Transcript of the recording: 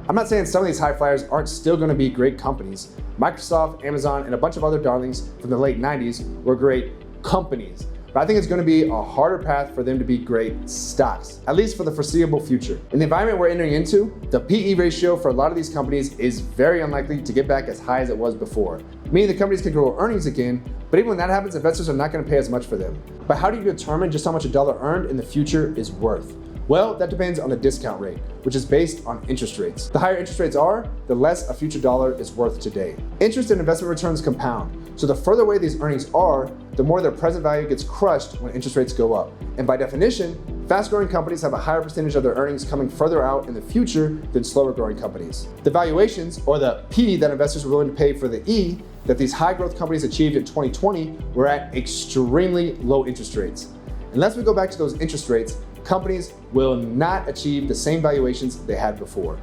I'm not saying some of these high flyers aren't still going to be great companies. Microsoft, Amazon, and a bunch of other darlings from the late 90s were great companies. But I think it's going to be a harder path for them to be great stocks, at least for the foreseeable future. In the environment we're entering into, the PE ratio for a lot of these companies is very unlikely to get back as high as it was before, meaning the companies can grow earnings again, but even when that happens, investors are not going to pay as much for them. But how do you determine just how much a dollar earned in the future is worth? Well, that depends on the discount rate, which is based on interest rates. The higher interest rates are, the less a future dollar is worth today. Interest and investment returns compound, so the further away these earnings are, the more their present value gets crushed when interest rates go up. And by definition, fast-growing companies have a higher percentage of their earnings coming further out in the future than slower-growing companies. The valuations, or the P that investors were willing to pay for the E, that these high-growth companies achieved in 2020 were at extremely low interest rates. Unless we go back to those interest rates, companies will not achieve the same valuations they had before.